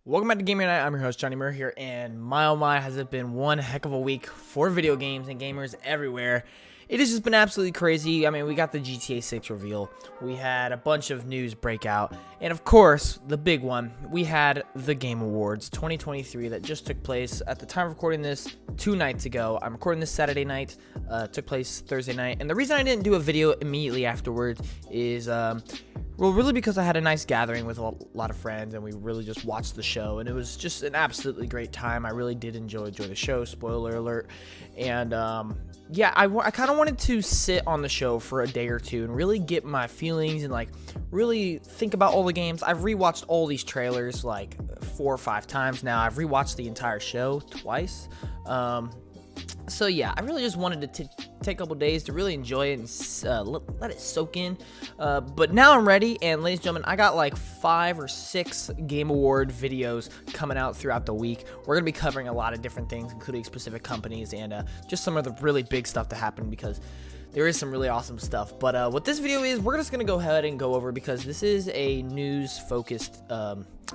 Welcome back to Gamer Night. I'm your host, G.A.M.E.R here, and my oh my, has it been one heck of a week for video games and gamers everywhere. It has just been absolutely crazy. I mean, we got the GTA 6 reveal, we had a bunch of news break out, and of course, the big one, we had the Game Awards 2023 that just took place at the time of recording this 2 nights ago. I'm recording this Saturday night, took place Thursday night, and the reason I didn't do a video immediately afterwards is, well, really because I had a nice gathering with a lot of friends, and we really just watched the show, and it was just an absolutely great time. I really did enjoy the show, spoiler alert, and yeah, I kind of wanted to sit on the show for a day or two and really get my feelings and like really think about all the games. I've rewatched all these trailers like 4 or 5 times now. I've rewatched the entire show twice. So yeah, I really just wanted to take a couple days to really enjoy it and let it soak in. But now I'm ready, and ladies and gentlemen, I got like 5 or 6 Game Award videos coming out throughout the week. We're gonna be covering a lot of different things, including specific companies and just some of the really big stuff that happened, because there is some really awesome stuff. But what this video is, we're just going to go ahead and go over, because this is a news-focused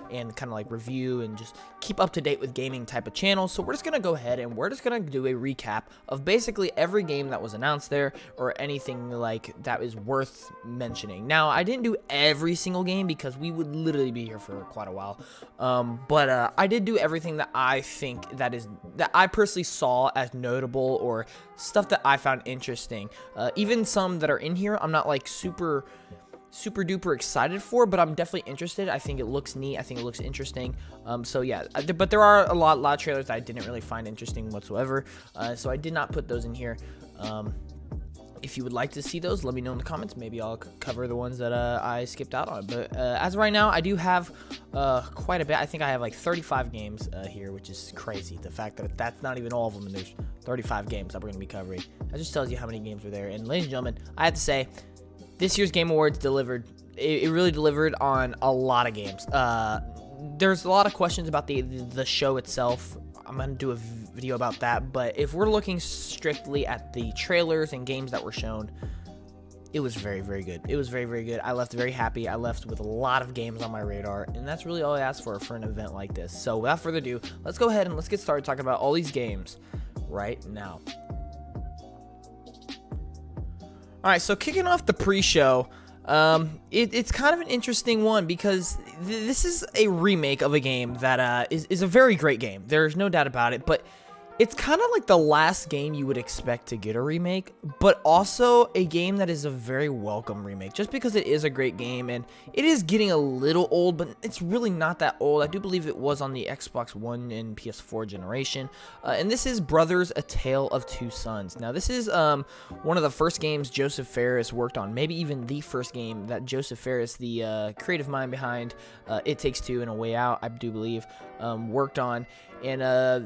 and kind of like review and just keep up to date with gaming type of channel. So we're just going to go ahead and we're just going to do a recap of basically every game that was announced there, or anything like that is worth mentioning. Now, I didn't do every single game because we would literally be here for quite a while. But I did do everything that I think that I personally saw as notable, or stuff that I found interesting. Even some that are in here, I'm not like super duper excited for, but I'm definitely interested. I think it looks neat. I think it looks interesting. So yeah, but there are a lot of trailers that I didn't really find interesting whatsoever. So I did not put those in here. If you would like to see those, let me know in the comments. Maybe I'll cover the ones that I skipped out on. But as of right now, I do have quite a bit. I think I have like 35 games here, which is crazy. The fact that that's not even all of them, and there's 35 games that we're going to be covering. That just tells you how many games were there. And ladies and gentlemen, I have to say, this year's Game Awards delivered. It really delivered on a lot of games. There's a lot of questions about the show itself. I'm going to do a video about that, but if we're looking strictly at the trailers and games that were shown, it was very, very good. It was very, very good. I left very happy. I left with a lot of games on my radar, and that's really all I asked for an event like this. So without further ado, let's go ahead and let's get started talking about all these games right now. Alright, so kicking off the pre-show, it's kind of an interesting one, because this is a remake of a game that is a very great game. There's no doubt about it, but it's kind of like the last game you would expect to get a remake, but also a game that is a very welcome remake, just because it is a great game, and it is getting a little old, but it's really not that old. I do believe it was on the Xbox One and PS4 generation, and this is Brothers: A Tale of Two Sons. Now, this is one of the first games Joseph Fares worked on, maybe even the first game that Joseph Fares, the creative mind behind It Takes Two and A Way Out, I do believe, worked on. And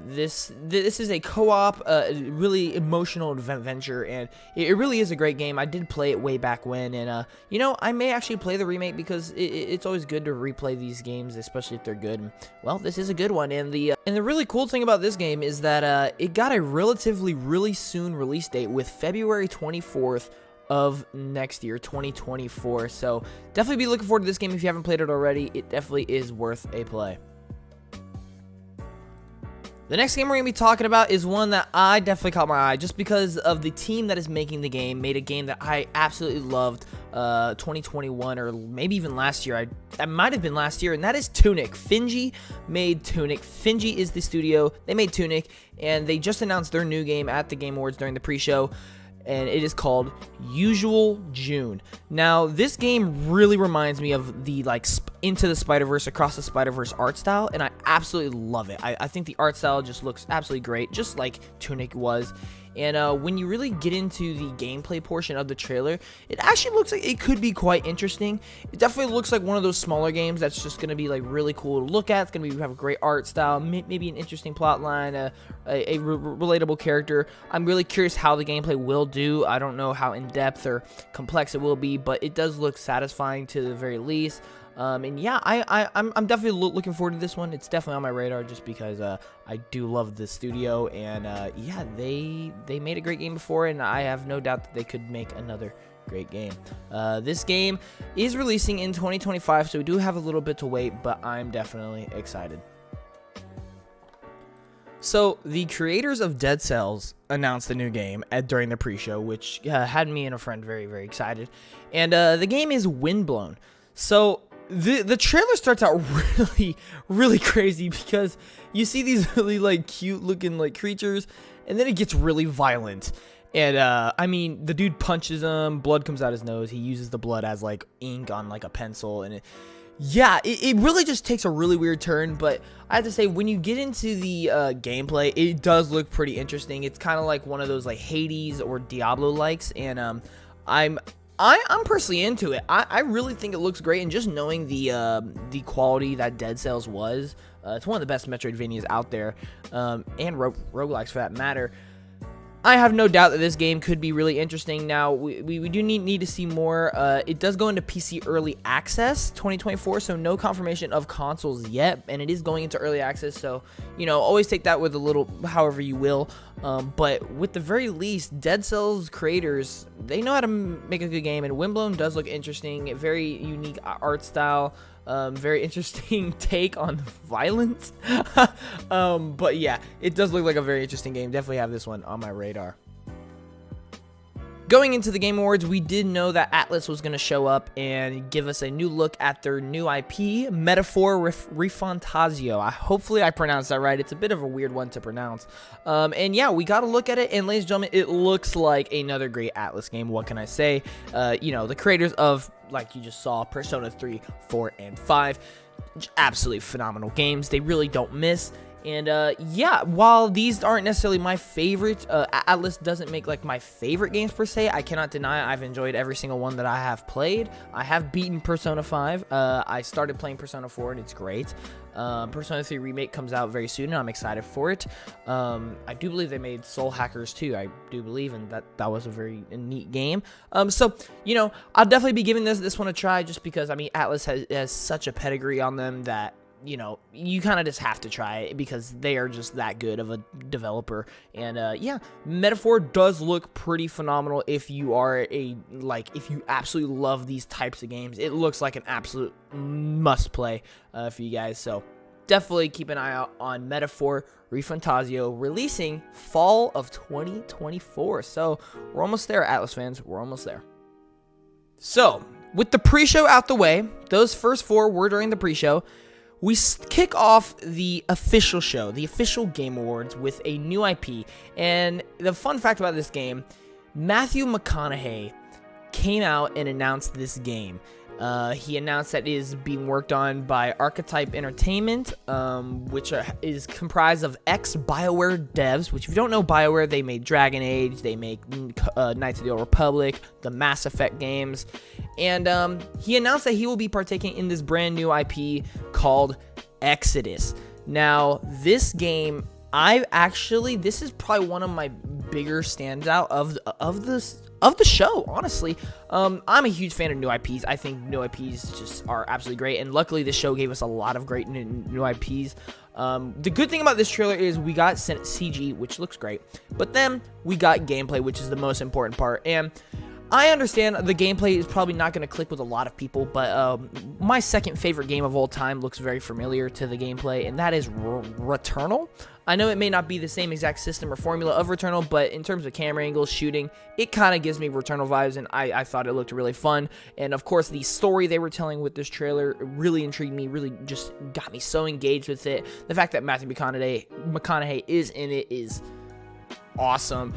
this is a co-op, really emotional adventure, and it really is a great game. I did play it way back when, and you know, I may actually play the remake, because it's always good to replay these games, especially if they're good. And, well, this is a good one, and the really cool thing about this game is that it got a really soon release date, with February 24th of next year, 2024. So definitely be looking forward to this game if you haven't played it already. It definitely is worth a play. The next game we're going to be talking about is one that I definitely caught my eye, just because of the team that is making the game. Made a game that I absolutely loved 2021, or maybe even last year. That might have been last year, and that is Tunic. Finji made Tunic. Finji is the studio. They made Tunic, and they just announced their new game at the Game Awards during the pre-show, and it is called Usual June. Now, this game really reminds me of the like Into the Spider-Verse, Across the Spider-Verse art style, and I absolutely love it. I think the art style just looks absolutely great, just like Tunic was. And when you really get into the gameplay portion of the trailer, it actually looks like it could be quite interesting. It definitely looks like one of those smaller games that's just going to be like really cool to look at. It's going to have a great art style, maybe an interesting plot line, a relatable character. I'm really curious how the gameplay will do. I don't know how in-depth or complex it will be, but it does look satisfying to the very least. And yeah, I'm definitely looking forward to this one. It's definitely on my radar, just because I do love the studio, and yeah, they made a great game before, and I have no doubt that they could make another great game. This game is releasing in 2025, so we do have a little bit to wait, but I'm definitely excited. So, the creators of Dead Cells announced the new game during the pre-show, which had me and a friend very, very excited. And the game is Windblown. So, the trailer starts out really, really crazy because you see these really, like, cute-looking, like, creatures, and then it gets really violent. And, I mean, the dude punches him, blood comes out his nose, he uses the blood as, like, ink on, like, a pencil, and it really just takes a really weird turn. But I have to say, when you get into the gameplay, it does look pretty interesting. It's kind of like one of those like Hades or Diablo likes, and I'm personally into it. I really think it looks great, and just knowing the quality that Dead Cells was, it's one of the best Metroidvanias out there, and roguelikes for that matter. I have no doubt that this game could be really interesting. Now, we do need to see more. It does go into PC Early Access 2024, so no confirmation of consoles yet, and it is going into Early Access, so, you know, always take that with a little, however you will. But with the very least, Dead Cells creators, they know how to make a good game, and Windblown does look interesting. Very unique art style. Very interesting take on violence. But yeah, it does look like a very interesting game. Definitely have this one on my radar. Going into the Game Awards, we did know that Atlas was going to show up and give us a new look at their new IP, Metaphor Refantasio. Hopefully I pronounced that right. It's a bit of a weird one to pronounce. And yeah, we got to look at it, and ladies and gentlemen, it looks like another great Atlas game. What can I say? You know, the creators of, like you just saw, Persona 3, 4, and 5, absolutely phenomenal games. They really don't miss. And yeah, while these aren't necessarily my favorite, Atlas doesn't make like my favorite games per se. I cannot deny I've enjoyed every single one that I have played. I have beaten Persona 5. I started playing Persona 4, and it's great. Persona 3 Remake comes out very soon, and I'm excited for it. I do believe they made Soul Hackers too. I do believe, and that was a very neat game. So, you know, I'll definitely be giving this one a try, just because, I mean, Atlas has such a pedigree on them that, you know, you kind of just have to try it because they are just that good of a developer. And yeah, Metaphor does look pretty phenomenal. If you are if you absolutely love these types of games, it looks like an absolute must play for you guys. So definitely keep an eye out on Metaphor Refantasio, releasing fall of 2024. So we're almost there, Atlas fans. We're almost there. So with the pre-show out the way, those first 4 were during the pre-show. We kick off the official show, the official Game Awards, with a new IP. And the fun fact about this game, Matthew McConaughey came out and announced this game. He announced that it is being worked on by Archetype Entertainment, which is comprised of ex-BioWare devs, which if you don't know BioWare, they made Dragon Age, they make Knights of the Old Republic, the Mass Effect games, and he announced that he will be partaking in this brand new IP called Exodus. Now, this game, this is probably one of my bigger standout of the show, honestly. I'm a huge fan of new IPs. I think new IPs just are absolutely great, and luckily this show gave us a lot of great new IPs. The good thing about this trailer is we got CG, which looks great, but then we got gameplay, which is the most important part. And I understand the gameplay is probably not going to click with a lot of people, but my second favorite game of all time looks very familiar to the gameplay, and that is Returnal. I know it may not be the same exact system or formula of Returnal, but in terms of camera angles, shooting, it kind of gives me Returnal vibes, and I thought it looked really fun. And of course, the story they were telling with this trailer really intrigued me, really just got me so engaged with it. The fact that Matthew McConaughey is in it is awesome.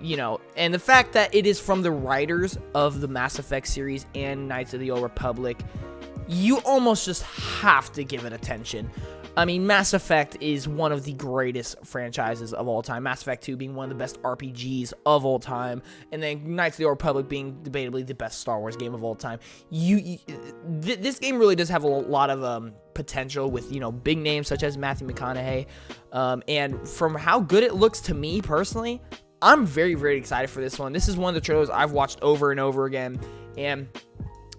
You know, and the fact that it is from the writers of the Mass Effect series and Knights of the Old Republic, you almost just have to give it attention. I mean, Mass Effect is one of the greatest franchises of all time. Mass Effect 2 being one of the best RPGs of all time, and then Knights of the Old Republic being debatably the best Star Wars game of all time. This game really does have a lot of potential with, you know, big names such as Matthew McConaughey, and from how good it looks to me personally, I'm very, very excited for this one. This is one of the trailers I've watched over and over again, and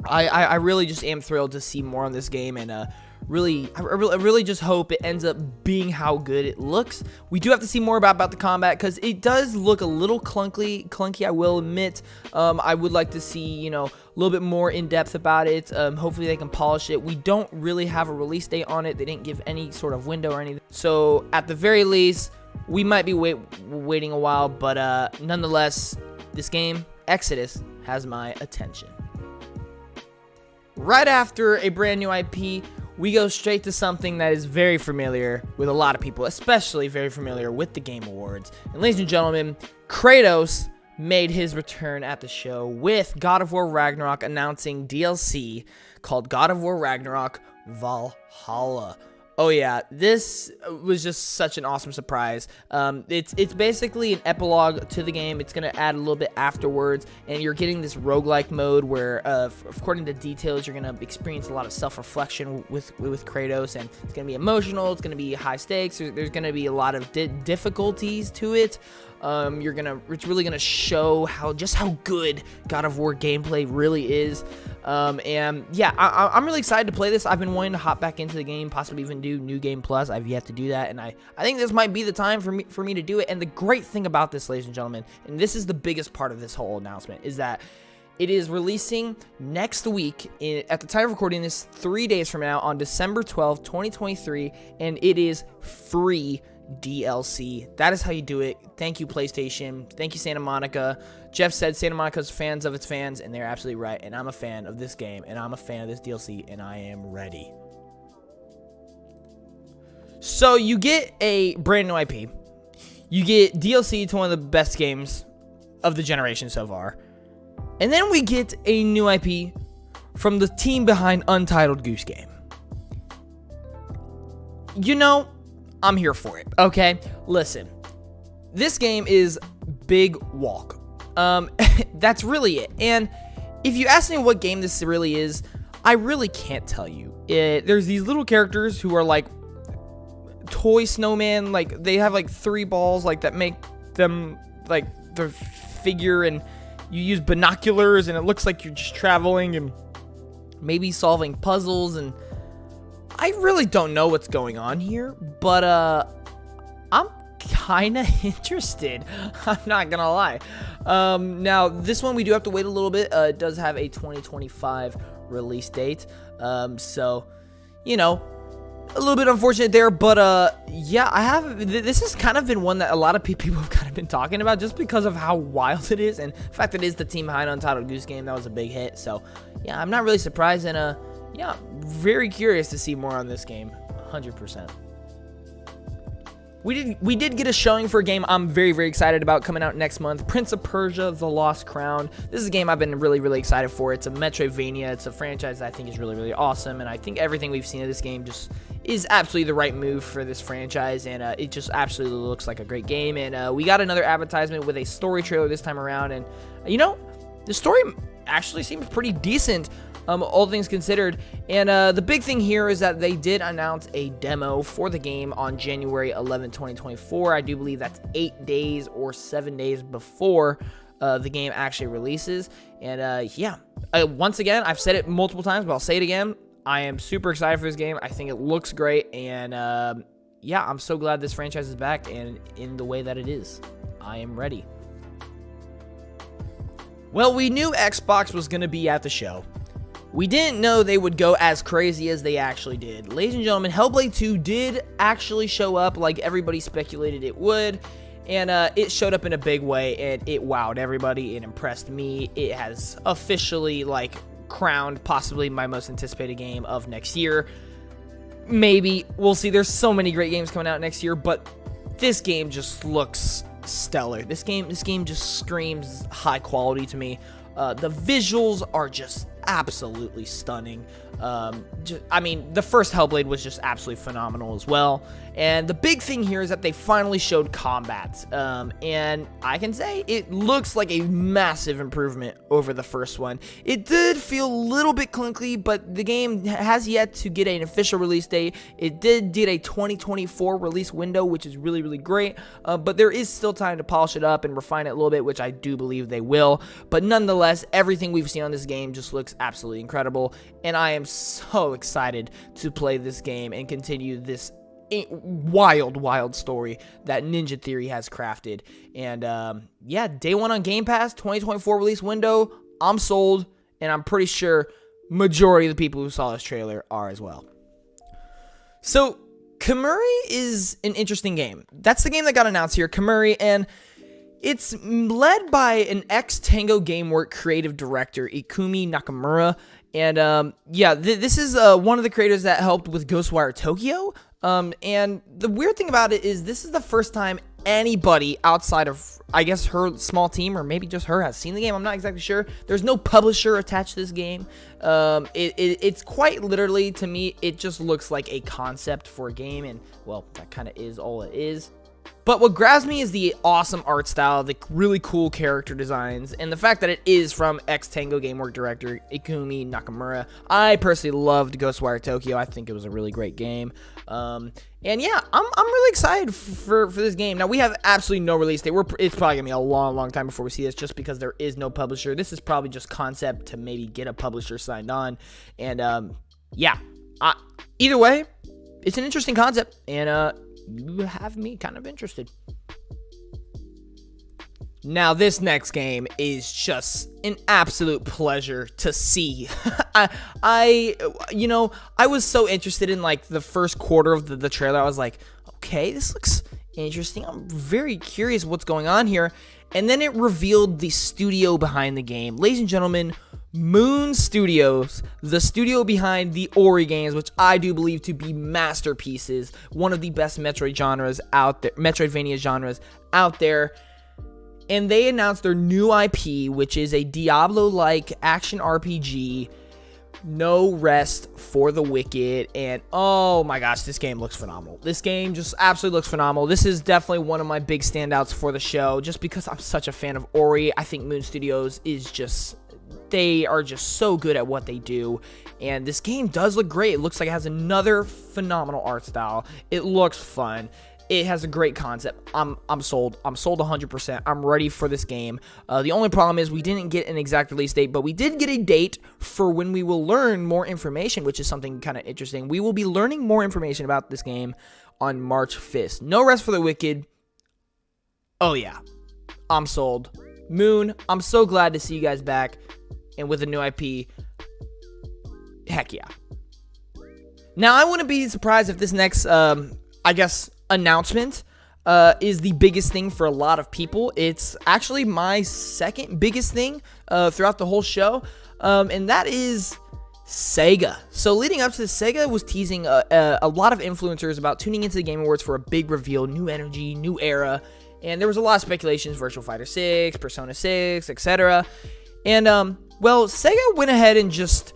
I really just am thrilled to see more on this game. And really just hope it ends up being how good it looks. We do have to see more about the combat, because it does look a little clunky, I will admit. I would like to see, you know, a little bit more in depth about it. Hopefully they can polish it. We don't really have a release date on it. They didn't give any sort of window or anything. So at the very least, we might be waiting a while, but nonetheless, this game, Exodus, has my attention. Right after a brand new IP, we go straight to something that is very familiar with a lot of people, especially very familiar with the Game Awards. And ladies and gentlemen, Kratos made his return at the show with God of War Ragnarok announcing DLC called God of War Ragnarok Valhalla. Oh yeah, this was just such an awesome surprise. It's basically an epilogue to the game. It's going to add a little bit afterwards, and you're getting this roguelike mode where, according to details, you're going to experience a lot of self-reflection with Kratos, and it's going to be emotional, it's going to be high stakes, there's going to be a lot of difficulties to it. It's really gonna show just how good God of War gameplay really is. And yeah, I'm really excited to play this. I've been wanting to hop back into the game, possibly even do New Game Plus. I've yet to do that, and I think this might be the time for me to do it. And the great thing about this, ladies and gentlemen, and this is the biggest part of this whole announcement, is that it is releasing next week, at the time of recording this, 3 days from now, on December 12th, 2023, and it is free DLC. That is how you do it. Thank you, PlayStation. Thank you, Santa Monica. Jeff said Santa Monica's fans of its fans, and they're absolutely right. And I'm a fan of this game, and I'm a fan of this DLC, and I am ready. So you get a brand new IP. You get DLC to one of the best games of the generation so far. And then we get a new IP from the team behind Untitled Goose Game. You know, I'm here for it, okay? Listen, this game is big walk. That's really it. And if you ask me what game this really is, I really can't tell you. There's these little characters who are like toy snowman, like they have like 3 balls like that make them like their figure, and you use binoculars, and it looks like you're just traveling and maybe solving puzzles, and I really don't know what's going on here, but I'm kind of interested. I'm not gonna lie. Now, this one we do have to wait a little bit. It does have a 2025 release date, so, you know, a little bit unfortunate there, but yeah, this has kind of been one that a lot of people have kind of been talking about just because of how wild it is, and the fact that it is the team behind Untitled Goose Game. That was a big hit, so yeah, I'm not really surprised, and yeah, very curious to see more on this game, 100%. We did get a showing for a game I'm very, very excited about coming out next month, Prince of Persia: The Lost Crown. This is a game I've been really, really excited for. It's a Metroidvania. It's a franchise that I think is really, really awesome, and I think everything we've seen of this game just is absolutely the right move for this franchise, and it just absolutely looks like a great game. And we got another advertisement with a story trailer this time around, and you know, the story actually seems pretty decent, all things considered. And the big thing here is that they did announce a demo for the game on January 11, 2024. I do believe that's 8 days or 7 days before the game actually releases. And yeah, once again, I've said it multiple times, but I'll say it again. I am super excited for this game. I think it looks great, and yeah, I'm so glad this franchise is back and in the way that it is. I am ready. Well, we knew Xbox was going to be at the show. We didn't know they would go as crazy as they actually did. Ladies and gentlemen, Hellblade 2 did actually show up like everybody speculated it would, and it showed up in a big way, and it wowed everybody. It impressed me. It has officially like crowned possibly my most anticipated game of next year. Maybe. We'll see. There's so many great games coming out next year, but this game just looks stellar. This game just screams high quality to me. The visuals are just absolutely stunning. I mean, the first Hellblade was just absolutely phenomenal as well. And the big thing here is that they finally showed combat. And I can say it looks like a massive improvement over the first one. It did feel a little bit clunky, but the game has yet to get an official release date. It did get a 2024 release window, which is really, really great. But there is still time to polish it up and refine it a little bit, which I do believe they will. But nonetheless, everything we've seen on this game just looks absolutely incredible. And I am so excited to play this game and continue this wild story that Ninja Theory has crafted. And yeah, day one on Game Pass, 2024 release window. I'm sold, and I'm pretty sure majority of the people who saw this trailer are as well. So G.A.M.E.R is an interesting game. That's the game that got announced here, G.A.M.E.R, and it's led by an ex-Tango Gameworks creative director, Ikumi Nakamura. And yeah, this is one of the creators that helped with Ghostwire Tokyo. And the weird thing about it is this is the first time anybody outside of, I guess, her small team, or maybe just her, has seen the game. I'm not exactly sure. There's no publisher attached to this game. It's quite literally, to me, it just looks like a concept for a game, and, well, that kind of is all it is. But what grabs me is the awesome art style, the really cool character designs, and the fact that it is from ex-Tango Gameworks director Ikumi Nakamura. I personally loved Ghostwire Tokyo. I think it was a really great game. And yeah, I'm really excited for this game. Now, we have absolutely no release date. It's probably going to be a long time before we see this, just because there is no publisher. This is probably just concept to maybe get a publisher signed on. And yeah, either way, it's an interesting concept, and you have me kind of interested. Now, this next game is just an absolute pleasure to see. I was so interested in, like, the first quarter of the trailer. I was like, okay, this looks interesting. I'm very curious what's going on here. And then it revealed the studio behind the game. Ladies and gentlemen, Moon Studios, the studio behind the Ori games, which I do believe to be masterpieces, one of the best Metroidvania genres out there. And they announced their new IP, which is a Diablo-like action RPG, No Rest for the Wicked. And oh my gosh, this game looks phenomenal. This game just absolutely looks phenomenal. This is definitely one of my big standouts for the show, just because I'm such a fan of Ori. I think Moon Studios is just, they are just so good at what they do. And this game does look great. It looks like it has another phenomenal art style. It looks fun. It has a great concept. I'm sold. I'm sold 100%. I'm ready for this game. The only problem is we didn't get an exact release date, but we did get a date for when we will learn more information, which is something kind of interesting. We will be learning more information about this game on March 5th. No Rest for the Wicked. Oh yeah, I'm sold. Moon, I'm so glad to see you guys back, and with a new IP. Heck yeah. Now, I wouldn't be surprised if this next, I guess, announcement is the biggest thing for a lot of people. It's actually my second biggest thing throughout the whole show, and that is Sega. So leading up to this, Sega was teasing a lot of influencers about tuning into the Game Awards for a big reveal, new energy, new era, and there was a lot of speculations, Virtua Fighter 6, Persona 6, etc. And, well, Sega went ahead and just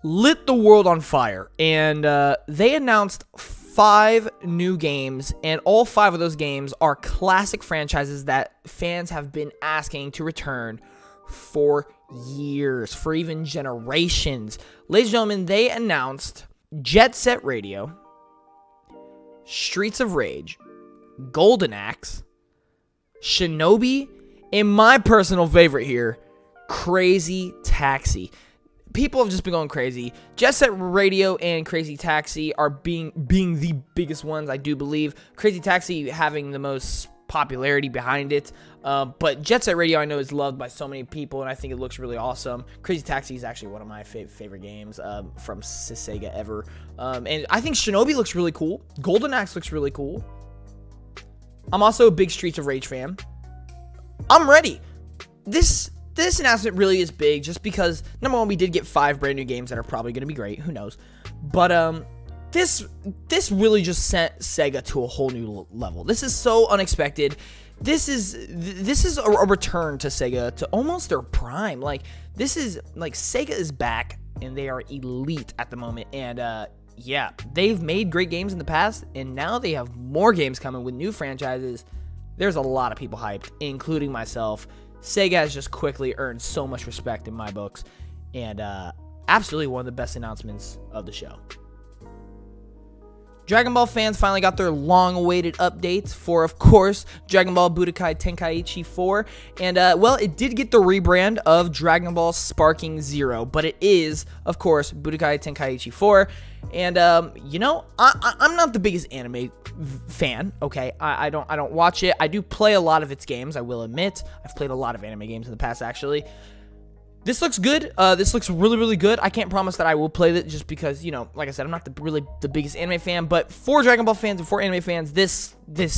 lit the world on fire, and they announced 5 new games, and all 5 of those games are classic franchises that fans have been asking to return for years, for even generations. Ladies and gentlemen, they announced Jet Set Radio, Streets of Rage, Golden Axe, Shinobi, and my personal favorite here, Crazy Taxi. People have just been going crazy. Jet Set Radio and Crazy Taxi are being the biggest ones, I do believe. Crazy Taxi having the most popularity behind it. But Jet Set Radio, I know, is loved by so many people, and I think it looks really awesome. Crazy Taxi is actually one of my favorite games from Sega ever. And I think Shinobi looks really cool. Golden Axe looks really cool. I'm also a big Streets of Rage fan. I'm ready. This announcement really is big, just because, number one, we did get 5 brand new games that are probably going to be great. Who knows? But this really just sent Sega to a whole new level. This is so unexpected. This is a return to Sega to almost their prime. Like, this is, like, Sega is back, and they are elite at the moment. And yeah, they've made great games in the past, and now they have more games coming with new franchises. There's a lot of people hyped, including myself. Sega has just quickly earned so much respect in my books, and absolutely one of the best announcements of the show. Dragon Ball fans finally got their long-awaited updates for, of course, Dragon Ball Budokai Tenkaichi 4. And, well, it did get the rebrand of Dragon Ball Sparking Zero, but it is, of course, Budokai Tenkaichi 4. And, you know, I'm not the biggest anime fan, okay? I don't watch it. I do play a lot of its games, I will admit. I've played a lot of anime games in the past, actually. This looks good. This looks really, really good. I can't promise that I will play it just because, you know, like I said, I'm not really the biggest anime fan. But for Dragon Ball fans and for anime fans, this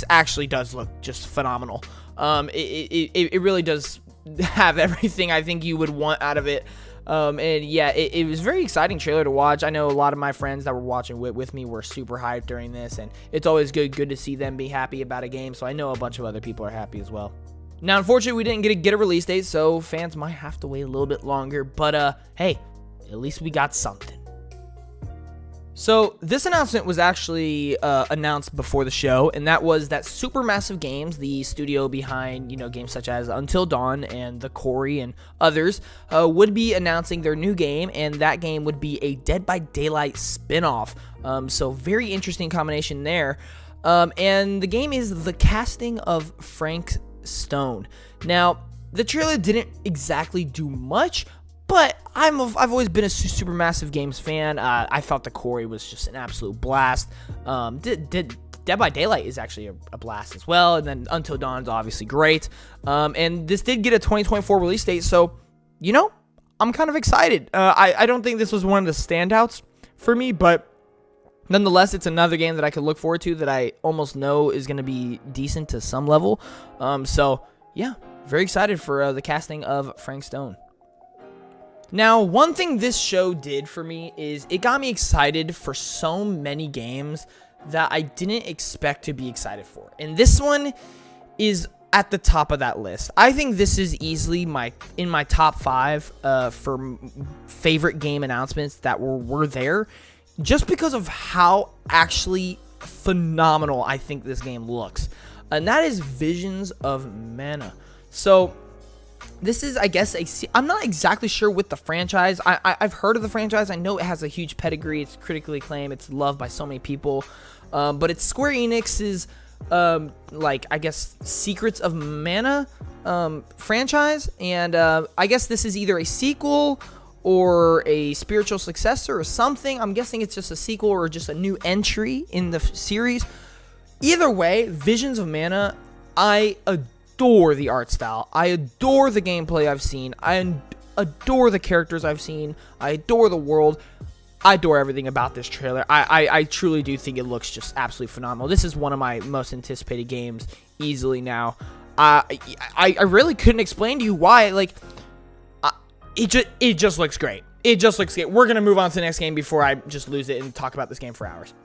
actually does look just phenomenal. It really does have everything I think you would want out of it. And yeah, it was a very exciting trailer to watch. I know a lot of my friends that were watching with me were super hyped during this, and it's always good to see them be happy about a game. So I know a bunch of other people are happy as well. Now, unfortunately, we didn't get a release date, so fans might have to wait a little bit longer, but, hey, at least we got something. So, this announcement was actually announced before the show, and that was that Supermassive Games, the studio behind, you know, games such as Until Dawn and The Quarry and others, would be announcing their new game, and that game would be a Dead by Daylight spinoff. So, very interesting combination there. And the game is the casting of Frank Stone. Now, the trailer didn't exactly do much, but I've always been a Supermassive Games fan. I felt The Quarry was just an absolute blast. Dead by Daylight is actually a blast as well, and then Until Dawn's obviously great. And this did get a 2024 release date, so, you know, I'm kind of excited. I don't think this was one of the standouts for me, but nonetheless, it's another game that I could look forward to that I almost know is going to be decent to some level. So, yeah, very excited for the casting of Frank Stone. Now, one thing this show did for me is it got me excited for so many games that I didn't expect to be excited for. And this one is at the top of that list. I think this is easily in my top 5 for favorite game announcements that were there, just because of how actually phenomenal I think this game looks. And that is Visions of Mana. So, this is, I guess, I'm not exactly sure with the franchise. I've heard of the franchise. I know it has a huge pedigree. It's critically acclaimed. It's loved by so many people. But it's Square Enix's, like, I guess, Secrets of Mana franchise. And I guess this is either a sequel or a spiritual successor or something. I'm guessing it's just a sequel or just a new entry in the series. Either way, Visions of Mana, I adore the art style. I adore the gameplay I've seen. I adore the characters I've seen. I adore the world. I adore everything about this trailer. I truly do think it looks just absolutely phenomenal. This is one of my most anticipated games easily now. I really couldn't explain to you why. Like, it just looks great. It just looks great. We're going to move on to the next game before I just lose it and talk about this game for hours.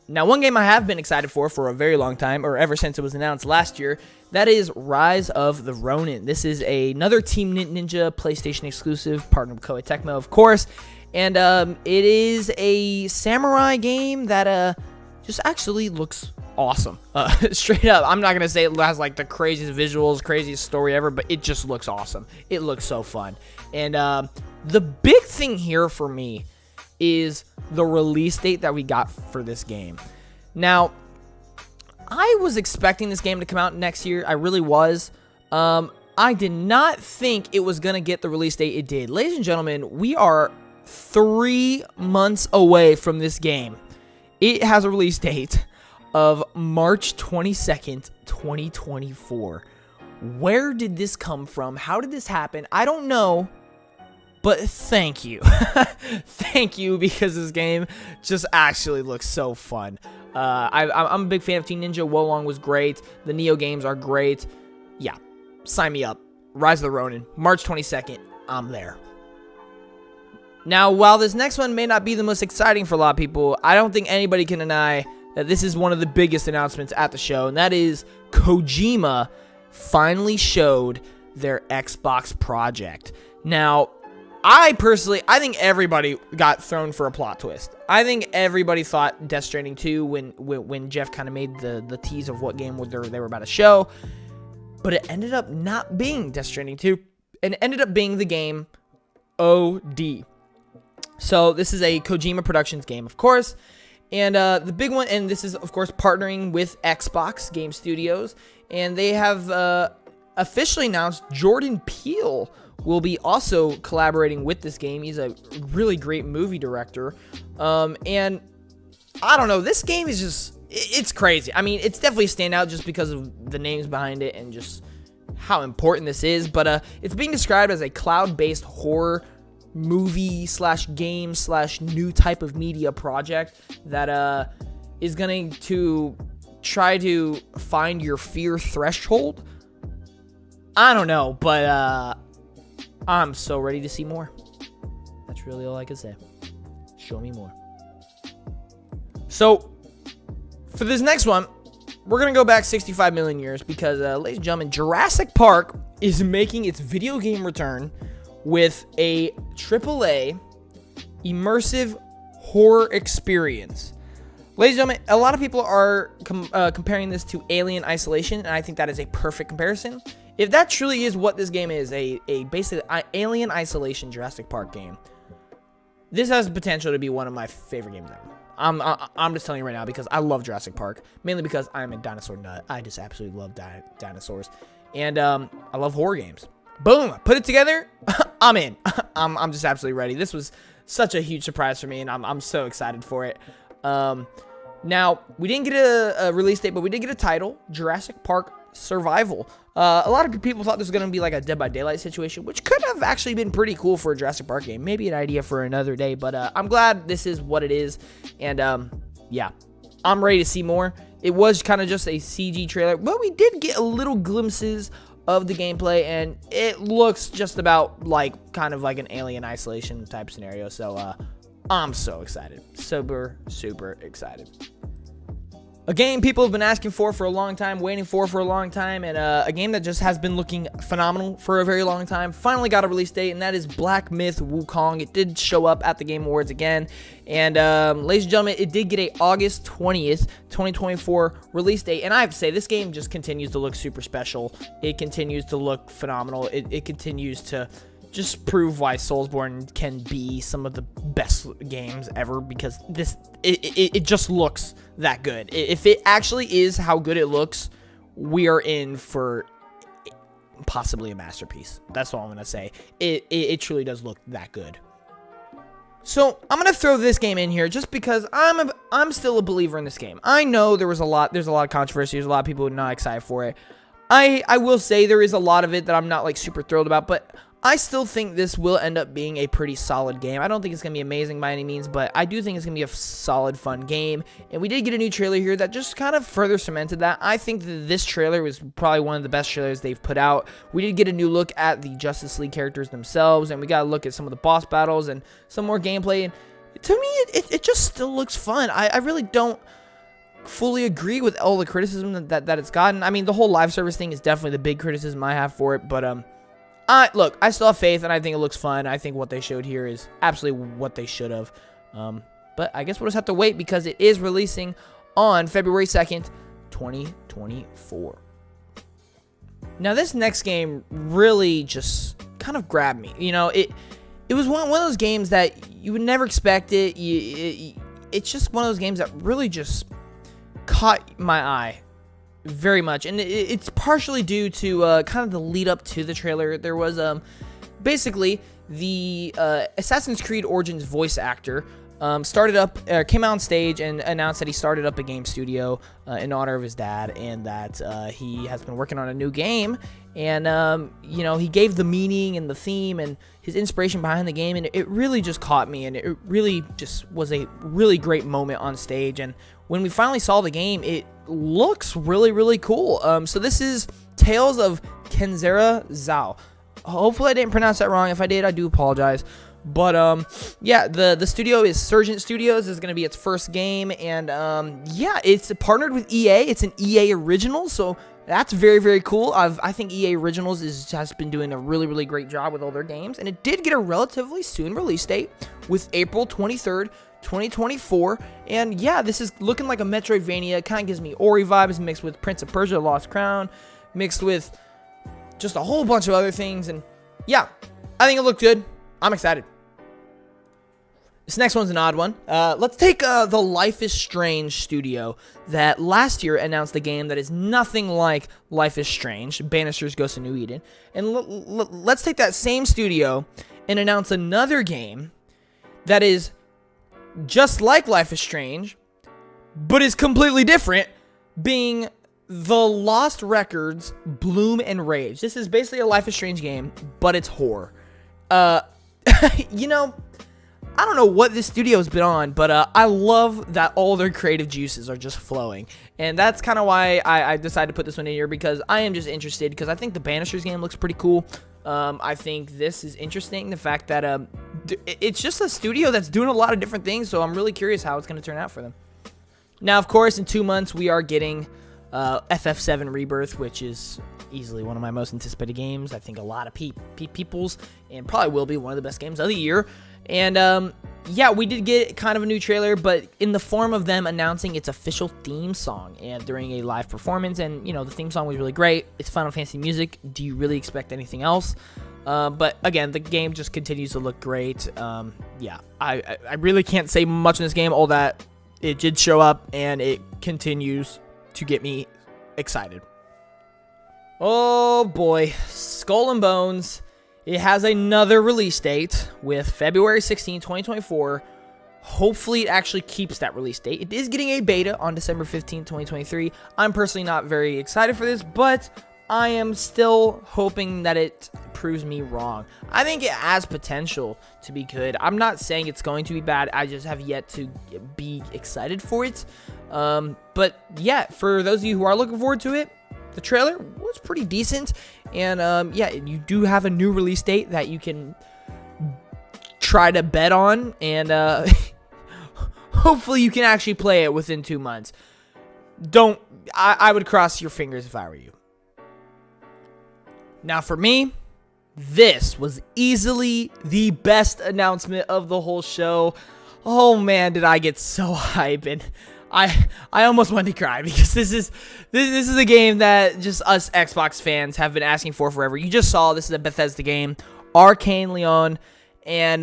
Now, one game I have been excited for a very long time, or ever since it was announced last year, that is Rise of the Ronin. This is another Team Ninja PlayStation exclusive, partnered with Koei Tecmo, of course. And it is a samurai game that just actually looks awesome. Straight up, I'm not going to say it has like the craziest visuals, craziest story ever, but it just looks awesome. It looks so fun. And the big thing here for me is the release date that we got for this game. Now, I was expecting this game to come out next year. I really was. I did not think it was going to get the release date it did. Ladies and gentlemen, we are 3 months away from this game. It has a release date of March 22nd, 2024. Where did this come from? How did this happen? I don't know. But thank you. Thank you, because this game just actually looks so fun. I'm a big fan of Team Ninja. Wolong was great. The Neo games are great. Yeah, sign me up. Rise of the Ronin, March 22nd. I'm there. Now, while this next one may not be the most exciting for a lot of people, I don't think anybody can deny that this is one of the biggest announcements at the show, and that is Kojima finally showed their Xbox project. Now, I think everybody got thrown for a plot twist. I think everybody thought Death Stranding 2 when Jeff kind of made the tease of what game they were about to show, but it ended up not being Death Stranding 2, and it ended up being the game OD. So this is a Kojima Productions game, of course, And the big one, and this is, of course, partnering with Xbox Game Studios. And they have officially announced Jordan Peele will be also collaborating with this game. He's a really great movie director. And I don't know, this game is just, it's crazy. I mean, it's definitely a standout just because of the names behind it and just how important this is. But it's being described as a cloud-based horror movie slash game slash new type of media project that is going to try to find your fear threshold. I don't know, but I'm so ready to see more. That's really all I can say. Show me more. So for this next one, we're going to go back 65 million years because, ladies and gentlemen, Jurassic Park is making its video game return with a AAA immersive horror experience. Ladies and gentlemen, a lot of people are comparing this to Alien Isolation, and I think that is a perfect comparison. If that truly is what this game is, a basically Alien Isolation Jurassic Park game, this has the potential to be one of my favorite games ever. I'm just telling you right now because I love Jurassic Park, mainly because I'm a dinosaur nut. I just absolutely love dinosaurs, and I love horror games. Boom, put it together. I'm in. I'm just absolutely ready. This was such a huge surprise for me, and I'm so excited for it. Now, we didn't get a release date, but we did get a title, Jurassic Park Survival. A lot of people thought this was going to be like a Dead by Daylight situation, which could have actually been pretty cool for a Jurassic Park game. Maybe an idea for another day, but I'm glad this is what it is. And yeah, I'm ready to see more. It was kind of just a CG trailer, but we did get a little glimpses of the gameplay, and it looks just about like kind of like an Alien Isolation type scenario. So I'm so excited. Super excited. A game people have been asking for a long time, waiting for a long time, and a game that just has been looking phenomenal for a very long time. Finally got a release date, and that is Black Myth Wukong. It did show up at the Game Awards again, and ladies and gentlemen, it did get a August 20th, 2024 release date, and I have to say, this game just continues to look super special. It continues to look phenomenal. It continues to just prove why Soulsborne can be some of the best games ever, because it just looks that good. If it actually is how good it looks, we are in for possibly a masterpiece. That's all I'm gonna say. It truly does look that good. So I'm gonna throw this game in here just because I'm still a believer in this game. I know there's a lot of controversy. There's a lot of people who are not excited for it. I will say there is a lot of it that I'm not like super thrilled about, but I still think this will end up being a pretty solid game. I don't think it's going to be amazing by any means, but I do think it's going to be a solid, fun game. And we did get a new trailer here that just kind of further cemented that. I think that this trailer was probably one of the best trailers they've put out. We did get a new look at the Justice League characters themselves, and we got a look at some of the boss battles and some more gameplay. And to me, it just still looks fun. I really don't fully agree with all the criticism that it's gotten. I mean, the whole live service thing is definitely the big criticism I have for it, but look, I still have faith, and I think it looks fun. I think what they showed here is absolutely what they should have. But I guess we'll just have to wait because it is releasing on February 2nd, 2024. Now, this next game really just kind of grabbed me. You know, it was one of those games that you would never expect it. It's just one of those games that really just caught my eye very much, and it's partially due to kind of the lead up to the trailer. There was basically the Assassin's Creed Origins voice actor came out on stage and announced that he started up a game studio in honor of his dad, and that he has been working on a new game. And you know, he gave the meaning and the theme and his inspiration behind the game, and it really just caught me, and it really just was a really great moment on stage. And when we finally saw the game, it looks really cool. So this is Tales of Kenzera Zhao. Hopefully I didn't pronounce that wrong. If I did, I do apologize. But yeah, the studio is Surgent Studios. This is going to be its first game, and yeah, it's partnered with EA. It's an EA original, so that's very cool. I think EA Originals has been doing a really great job with all their games, and it did get a relatively soon release date with April 23rd, 2024. And yeah, this is looking like a Metroidvania. It kind of gives me Ori vibes mixed with Prince of Persia: The Lost Crown, mixed with just a whole bunch of other things. And yeah, I think it looked good. I'm excited. This next one's an odd one. Let's take the Life is Strange studio that last year announced a game that is nothing like Life is Strange, Bannister's Ghost of New Eden. And let's take that same studio and announce another game that is just like Life is Strange, but is completely different, being The Lost Records Bloom and Rage. This is basically a Life is Strange game, but it's horror. You know, I don't know what this studio has been on, but I love that all their creative juices are just flowing. And that's kind of why I decided to put this one in here, because I am just interested, because I think the Banishers game looks pretty cool. I think this is interesting, the fact that it's just a studio that's doing a lot of different things, so I'm really curious how it's going to turn out for them. Now, of course, in 2 months, we are getting FF7 Rebirth, which is easily one of my most anticipated games. I think a lot of people's, and probably will be one of the best games of the year. And yeah, we did get kind of a new trailer, but in the form of them announcing its official theme song and during a live performance. And, you know, the theme song was really great. It's Final Fantasy music. Do you really expect anything else? But again, the game just continues to look great. Yeah, I really can't say much in this game, all that it did show up, and it continues to get me excited. Oh boy, Skull and Bones. It has another release date with February 16, 2024. Hopefully it actually keeps that release date. It is getting a beta on December 15, 2023. I'm personally not very excited for this, but I am still hoping that it proves me wrong. I think it has potential to be good. I'm not saying it's going to be bad. I just have yet to be excited for it. But yeah, for those of you who are looking forward to it, the trailer was pretty decent, and yeah, you do have a new release date that you can try to bet on, and hopefully you can actually play it within 2 months. I would cross your fingers if I were you. Now for me, this was easily the best announcement of the whole show. Oh man, did I get so hyped, and I almost wanted to cry, because this is a game that just us Xbox fans have been asking for forever. You just saw this is a Bethesda game, Arcane Leon, and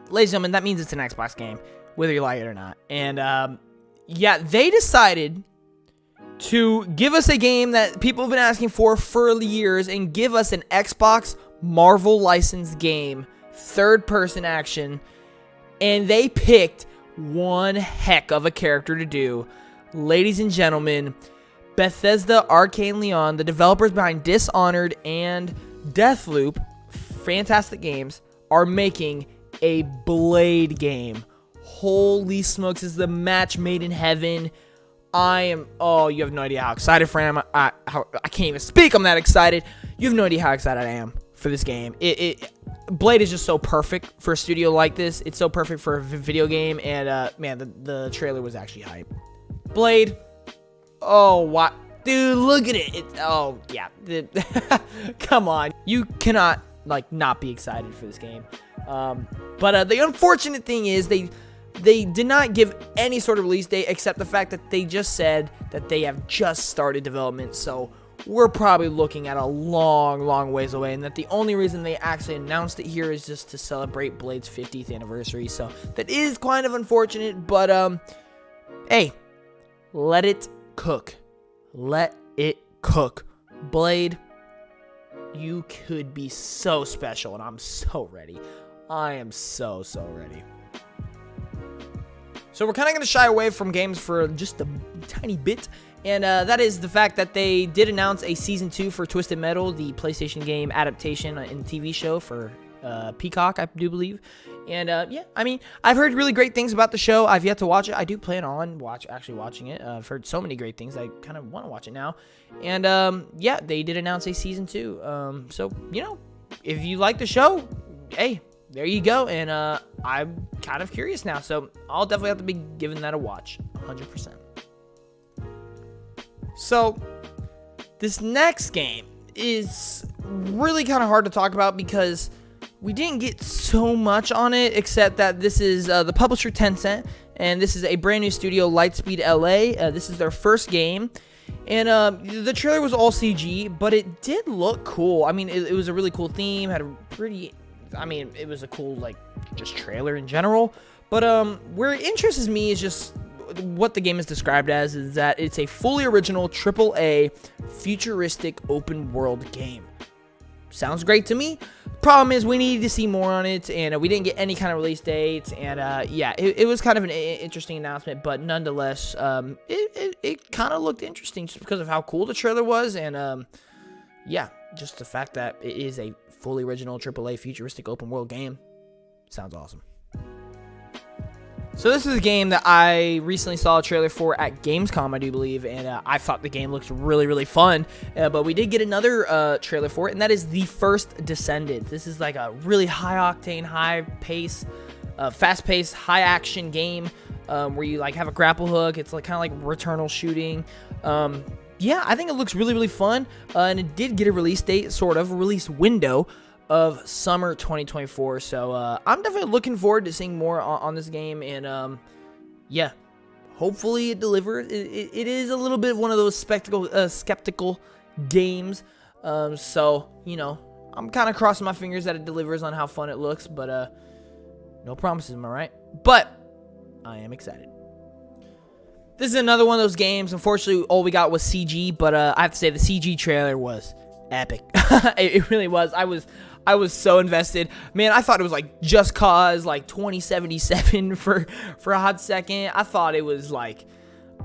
ladies and gentlemen, that means it's an Xbox game, whether you like it or not. And yeah, they decided to give us a game that people have been asking for years, and give us an Xbox Marvel licensed game, third-person action, and they picked one heck of a character to do. Ladies and gentlemen, Bethesda Arcane Leon, the developers behind Dishonored and Deathloop, fantastic games, are making a Blade game. Holy smokes, this is the match made in heaven. Oh, you have no idea how excited I am. I can't even speak, I'm that excited. You have no idea how excited I am for this game. Blade is just so perfect for a studio like this. It's so perfect for a video game, and man, the trailer was actually hype. Blade, oh, what? Dude, look at it. Oh, yeah. Come on. You cannot, like, not be excited for this game. But the unfortunate thing is they did not give any sort of release date, except the fact that they just said that they have just started development. So we're probably looking at a long ways away, and that the only reason they actually announced it here is just to celebrate Blade's 50th anniversary. So that is kind of unfortunate, but hey, let it cook. Let it cook. Blade, you could be so special, and I'm so ready. I am so ready. So we're kind of going to shy away from games for just a tiny bit, and that is the fact that they did announce a Season 2 for Twisted Metal, the PlayStation game adaptation and TV show for Peacock, I do believe. And yeah, I mean, I've heard really great things about the show. I've yet to watch it. I do plan on actually watching it. I've heard so many great things. I kind of want to watch it now. And yeah, they did announce a Season 2. So, you know, if you like the show, hey, there you go. And I'm kind of curious now, so I'll definitely have to be giving that a watch, 100%. So this next game is really kind of hard to talk about, because we didn't get so much on it, except that this is the publisher Tencent, and this is a brand new studio, Lightspeed LA. This is their first game, and the trailer was all CG, but it did look cool. I mean, it was a really cool theme, had a pretty, I mean, it was a cool, like, just trailer in general, But where it interests me is just what the game is described as, is that it's a fully original AAA futuristic open world game. Sounds great to me. Problem is, we needed to see more on it, and we didn't get any kind of release dates. And yeah, it was kind of an interesting announcement, but nonetheless, it kind of looked interesting just because of how cool the trailer was, and yeah, just the fact that it is a fully original AAA futuristic open world game. Sounds awesome. So this is a game that I recently saw a trailer for at Gamescom, I do believe, and I thought the game looked really, really fun. But we did get another trailer for it, and that is The First Descendant. This is like a really high-octane, high-paced, fast-paced, high-action game where you like have a grapple hook. It's like kind of like Returnal shooting. Yeah, I think it looks really, really fun, and it did get a release date, sort of, a release window of summer 2024, so I'm definitely looking forward to seeing more on this game, and yeah, hopefully it delivers. It is a little bit one of those skeptical games, so you know, I'm kind of crossing my fingers that it delivers on how fun it looks, but no promises, am I right? But I am excited. This is another one of those games. Unfortunately, all we got was CG, but I have to say the CG trailer was epic. It really was. I was so invested. Man, I thought it was like Just Cause, like 2077 for a hot second. I thought it was like,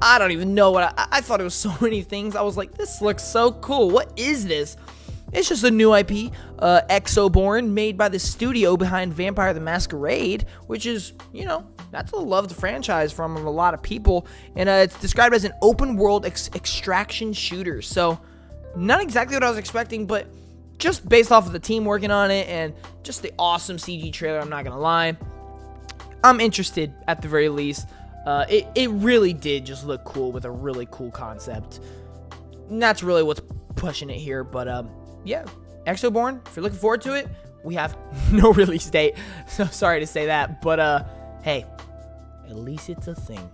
I don't even know what I thought it was so many things. I was like, this looks so cool. What is this? It's just a new IP, Exoborn, made by the studio behind Vampire the Masquerade, which is, you know, that's a loved franchise from a lot of people. And it's described as an open world extraction shooter. So, not exactly what I was expecting, but just based off of the team working on it and just the awesome CG trailer, I'm not going to lie, I'm interested at the very least. It really did just look cool with a really cool concept. And that's really what's pushing it here. But yeah, Exoborn, if you're looking forward to it, we have no release date. So sorry to say that. But hey, at least it's a thing.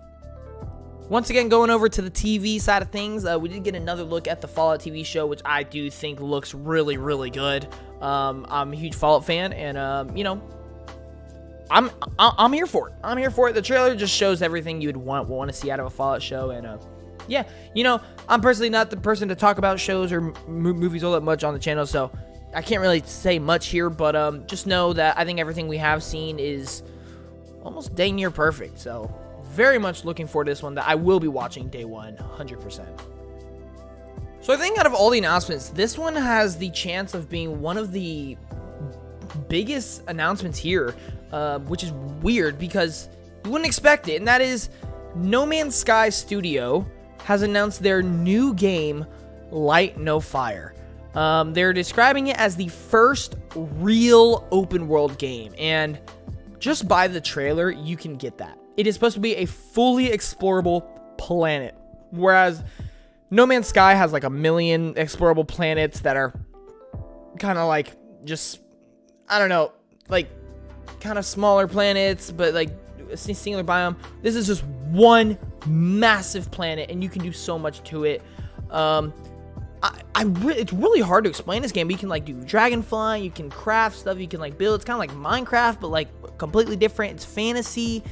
Once again, going over to the TV side of things, we did get another look at the Fallout TV show, which I do think looks really, really good. I'm a huge Fallout fan, and you know, I'm here for it. I'm here for it. The trailer just shows everything you would want to see out of a Fallout show, and yeah, you know, I'm personally not the person to talk about shows or movies all that much on the channel, so I can't really say much here. But just know that I think everything we have seen is almost dang near perfect. So very much looking forward to this one that I will be watching day one, 100%. So I think out of all the announcements, this one has the chance of being one of the biggest announcements here, which is weird because you wouldn't expect it, and that is No Man's Sky Studio has announced their new game, Light No Fire. They're describing it as the first real open world game, and just by the trailer, you can get that. It is supposed to be a fully explorable planet, whereas No Man's Sky has like 1 million explorable planets that are kind of like just, I don't know, like kind of smaller planets, but like a singular biome. This is just one massive planet, and you can do so much to it. It's really hard to explain this game, but you can like do dragonfly, you can craft stuff, you can like build. It's kind of like Minecraft, but like completely different. It's fantasy.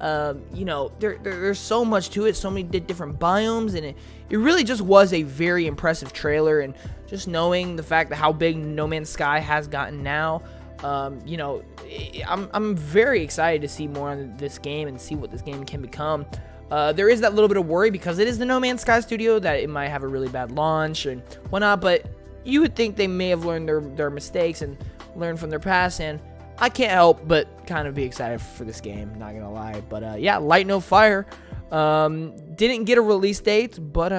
You know, there's so much to it, so many different biomes, and it really just was a very impressive trailer. And just knowing the fact that how big No Man's Sky has gotten now, you know, I'm very excited to see more on this game and see what this game can become. There is that little bit of worry because it is the No Man's Sky studio that it might have a really bad launch and whatnot, but you would think they may have learned their mistakes and learned from their past, and I can't help but kind of be excited for this game, not gonna lie. But yeah, Light No Fire didn't get a release date, but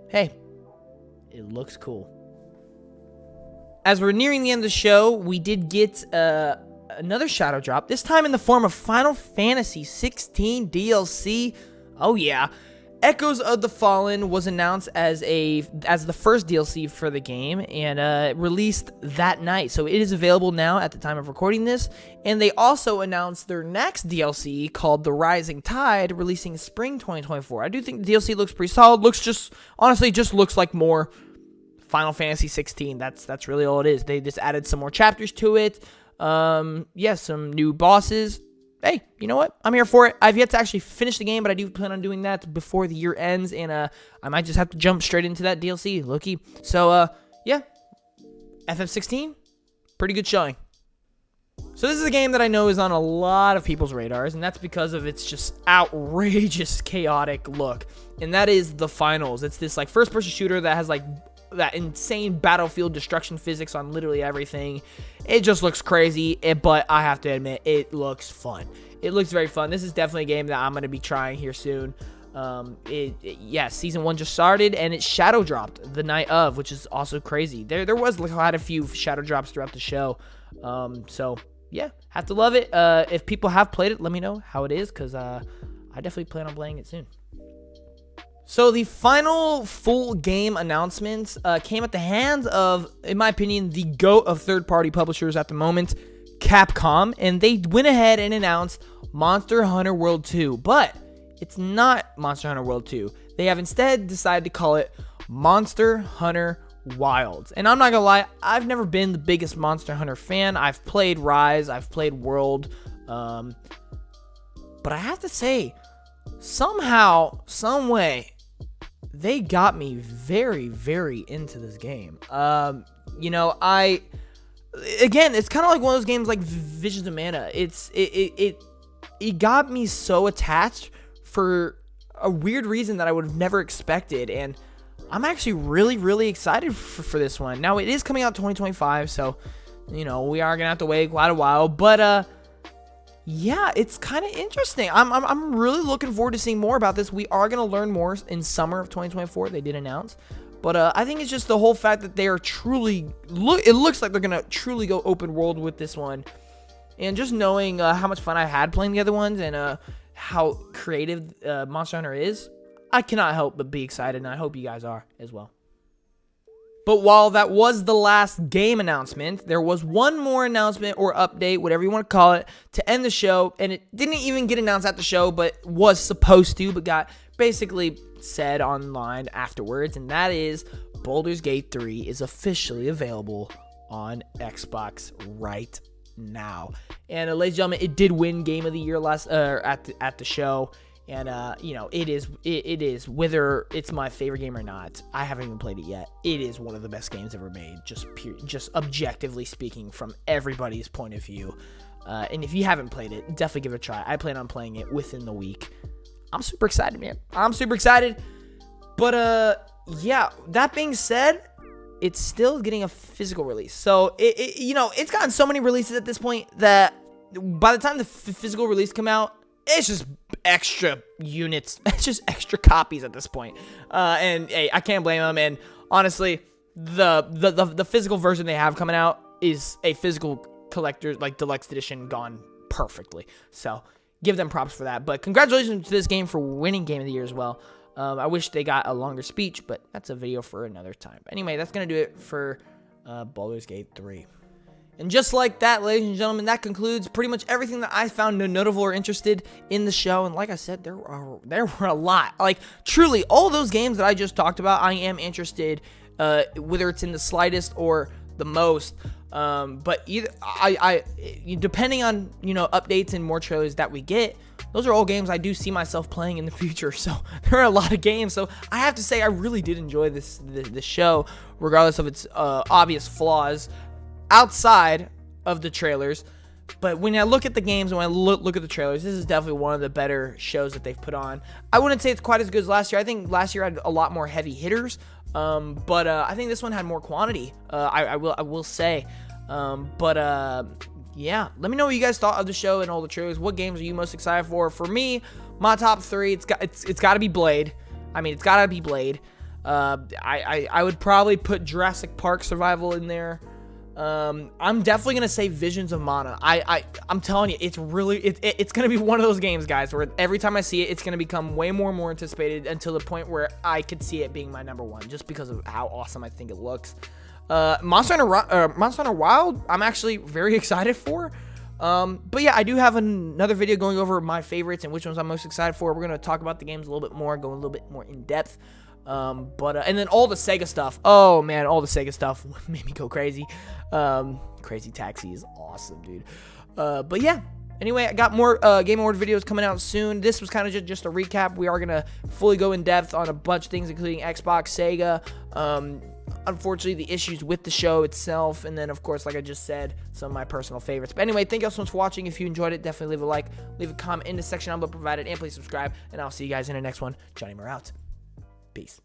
hey, it looks cool. As we're nearing the end of the show, we did get another shadow drop, this time in the form of Final Fantasy 16 DLC. Oh yeah, Echoes of the Fallen was announced as the first DLC for the game, and released that night. So it is available now at the time of recording this. And they also announced their next DLC called The Rising Tide, releasing spring 2024. I do think the DLC looks pretty solid. Honestly, just looks like more Final Fantasy 16. That's really all it is. They just added some more chapters to it. Yeah, some new bosses. hey, you know what? I'm here for it. I've yet to actually finish the game, but I do plan on doing that before the year ends, and I might just have to jump straight into that DLC, Loki. So, yeah, FF16, pretty good showing. So this is a game that I know is on a lot of people's radars, and that's because of its just outrageous, chaotic look. And that is The Finals. It's this like first-person shooter that has like that insane battlefield destruction physics on literally everything. It just looks crazy, but I have to admit, it looks fun. It looks very fun. This is definitely a game that I'm going to be trying here soon. Yeah, season 1 just started, and it shadow dropped the night of, which is also crazy. There was quite a few shadow drops throughout the show. So yeah, have to love it. If people have played it, let me know how it is, because I definitely plan on playing it soon. So the final full game announcements came at the hands of, in my opinion, the GOAT of third-party publishers at the moment, Capcom, and they went ahead and announced Monster Hunter World 2, but it's not Monster Hunter World 2. They have instead decided to call it Monster Hunter Wilds. And I'm not gonna lie, I've never been the biggest Monster Hunter fan. I've played Rise, I've played World, but I have to say, somehow, some way, they got me very, very into this game. You know, again, it's kind of like one of those games like Visions of Mana. It got me so attached for a weird reason that I would have never expected, and I'm actually really, really excited for this one. Now, it is coming out 2025, so, you know, we are gonna have to wait quite a while, but yeah, it's kind of interesting. I'm really looking forward to seeing more about this. We are gonna learn more in summer of 2024. They did announce, but I think it's just the whole fact that they are truly it looks like they're gonna truly go open world with this one, and just knowing how much fun I had playing the other ones and how creative Monster Hunter is, I cannot help but be excited, and I hope you guys are as well. But while that was the last game announcement, there was one more announcement or update, whatever you want to call it, to end the show. And it didn't even get announced at the show, but was supposed to, but got basically said online afterwards. And that is Baldur's Gate 3 is officially available on Xbox right now. And ladies and gentlemen, it did win Game of the Year at the show. And, you know, it is, whether it's my favorite game or not, I haven't even played it yet. It is one of the best games ever made, just objectively speaking, from everybody's point of view. And if you haven't played it, definitely give it a try. I plan on playing it within the week. I'm super excited, man. I'm super excited. But, yeah, that being said, it's still getting a physical release. So, you know, it's gotten so many releases at this point that by the time the physical release come out, it's just extra units. It's just extra copies at this point. And hey, I can't blame them. And honestly, the physical version they have coming out is a physical collector, like deluxe edition, gone perfectly. So give them props for that. But congratulations to this game for winning Game of the Year as well. I wish they got a longer speech, but that's a video for another time. Anyway, that's going to do it for Baldur's Gate 3. And just like that, ladies and gentlemen, that concludes pretty much everything that I found notable or interested in the show. And like I said, there were a lot. Like, truly, all those games that I just talked about, I am interested, whether it's in the slightest or the most. But either depending on, you know, updates and more trailers that we get, those are all games I do see myself playing in the future. So there are a lot of games. So I have to say, I really did enjoy this show, regardless of its obvious flaws outside of the trailers. But when I look at the games and when I look at the trailers, this is definitely one of the better shows that they've put on. I wouldn't say it's quite as good as last year. I think last year had a lot more heavy hitters, but I think this one had more quantity. I will say, yeah. Let me know what you guys thought of the show and all the trailers. What games are you most excited for? For me, my top 3, it's got to be Blade. I mean, it's got to be Blade. I would probably put Jurassic Park Survival in there. I'm definitely gonna say Visions of Mana. I'm telling you, it's gonna be one of those games, guys, where every time I see it, it's gonna become way more and more anticipated until the point where I could see it being my number 1, just because of how awesome I think it looks. Monster Hunter Wild, I'm actually very excited for. But yeah, I do have another video going over my favorites and which ones I'm most excited for. We're gonna talk about the games a little bit more, go a little bit more in depth. And then all the Sega stuff. Oh man, all the Sega stuff made me go crazy. Crazy Taxi is awesome, dude. But yeah, Anyway, I got more Game Award videos coming out soon. This was kind of just a recap. We are going to fully go in depth on a bunch of things, including Xbox, Sega, unfortunately, the issues with the show itself, and then, of course, like I just said, some of my personal favorites. But anyway, thank you all so much for watching. If you enjoyed it, definitely leave a like, leave a comment in the section down below provided, and please subscribe, and I'll see you guys in the next one. G.A.M.E.R out. Peace.